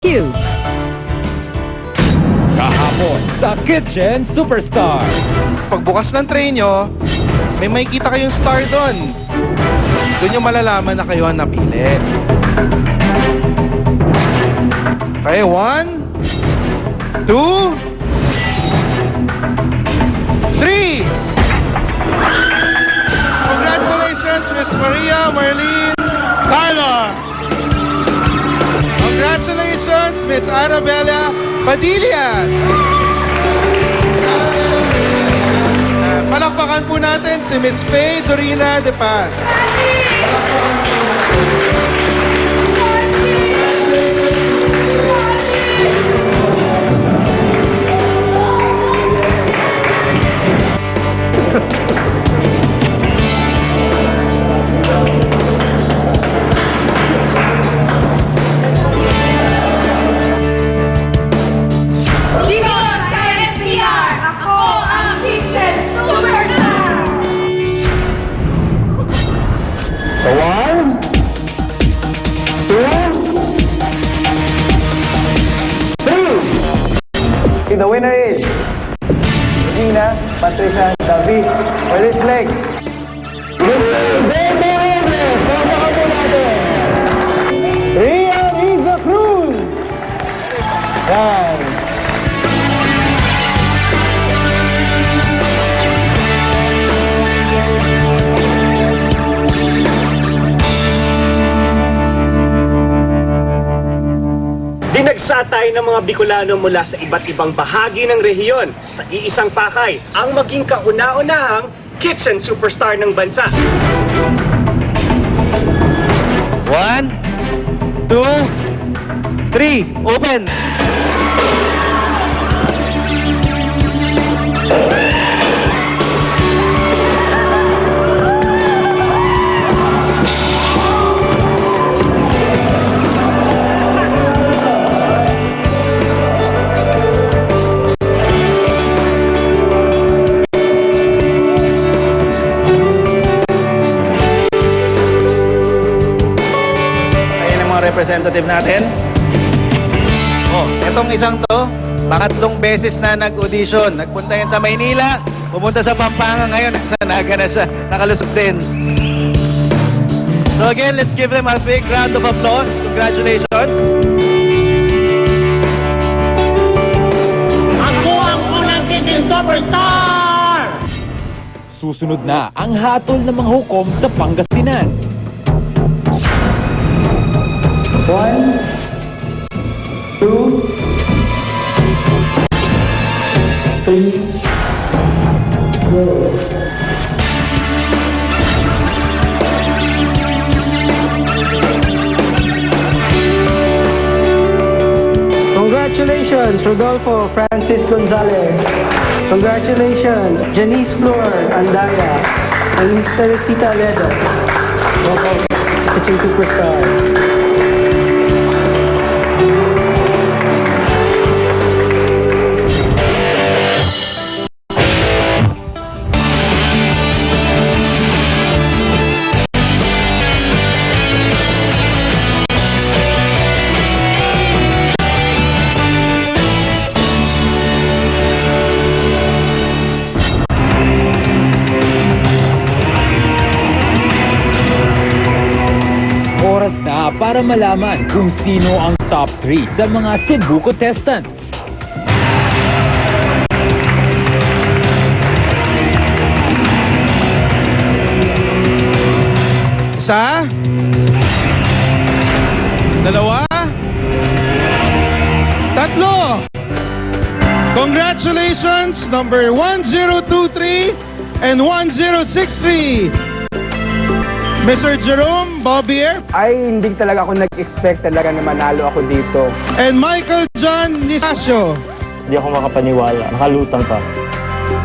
Cubes. Kahapon sa Kitchen Superstar. Pagbukas ng tray nyo, may makikita kayong star doon. Doon nyo malalaman na kayo ang napili. Okay, 1, 2, 3. Congratulations, Miss Maria Marlene Carlos. Congratulations, Miss Arabella Padilla. Palakpakan po natin si Miss Faye Dorina De Paz. So 1, 2, 3. The winner is Regina Patricia David for this leg. Ria Riza Cruz. Yan. Dinagsatay ng mga Bicolano mula sa iba't ibang bahagi ng rehiyon sa iisang pakay ang maging kauna-unahang kitchen superstar ng bansa. 1, 2, 3. Open. Representative natin. Oh, etong isang to, pangatlong beses na nag-audition. Nagpunta yan sa Maynila, pumunta sa Pampanga, ngayon nasa Naga na siya, nakalusot din. So again, let's give them a big round of applause. Congratulations. Ako ang unang kitchen superstar! Susunod na ang hatol ng mga hukom sa Pangasinan. 1, 2, 3, go. Congratulations, Rodolfo Francis Gonzalez. Congratulations, Janice Flor Andaya and Miss Teresita Leda. Welcome, Kitchen Superstars. Oras na para malaman kung sino ang top 3 sa mga Cebu contestants. Isa, dalawa, tatlo. Congratulations, number 1023 and 1063. Mr. Jerome Bobier Ay, hindi talaga ako nag-expect talaga na manalo ako dito. and Michael John Nisasio. Hindi ako makapaniwala. Nakalutang pa.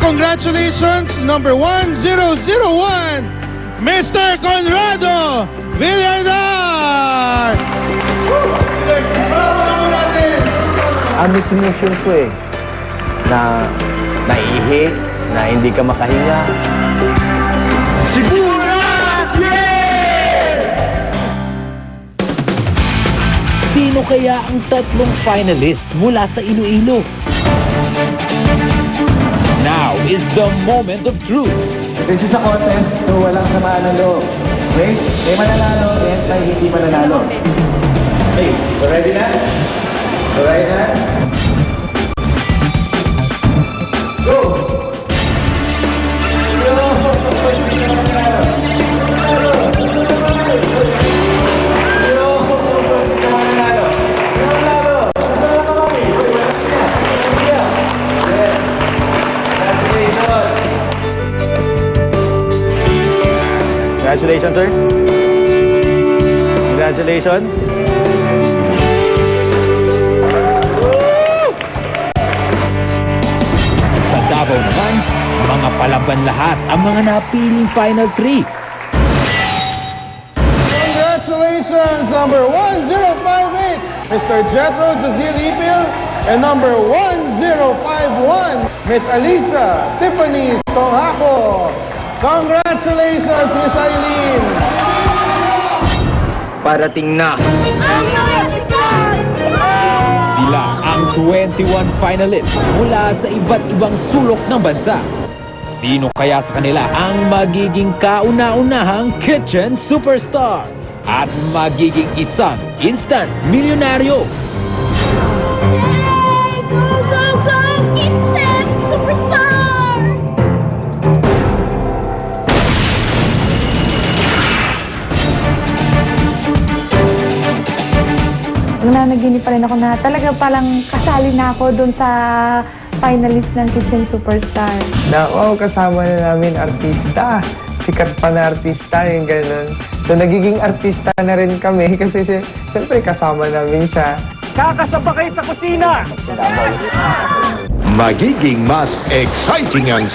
Congratulations, number 1001, Mr. Conrado Villardar. Mixed emotion ko eh. Na naihi, na hindi ka makahinga. Sino kaya ang tatlong finalist mula sa Iloilo? Now is the moment of truth. This is a contest, so walang samaan ng loob. Okay? May mananalo and may hindi mananalo. Okay, so ready na? So ready na? Go! Congratulations, sir. Congratulations. Sa Davao naman, mga palaban lahat ang mga napiling final three. Congratulations, number 1058, Mr. Jetro Jazil Ipil, and number 1051, Miss Alisa Tiffany Songhako. Congratulations, Miss Eileen! Parating na. Sila ang 21 finalists mula sa iba't ibang sulok ng bansa. Sino kaya sa kanila ang magiging kauna-unahang kitchen superstar at magiging isang instant milyonaryo? Yay! Go, go, go! Kitchen Superstar! Nananaginip pa rin ako na talaga palang kasali na ako dun sa finalist ng Kitchen Superstar. Na, wow, kasama na namin artista. Sikat pa na artista, yung gano'n. So, nagiging artista na rin kami kasi siyempre kasama namin siya. Kakasaba kayo sa kusina! Magiging mas exciting ang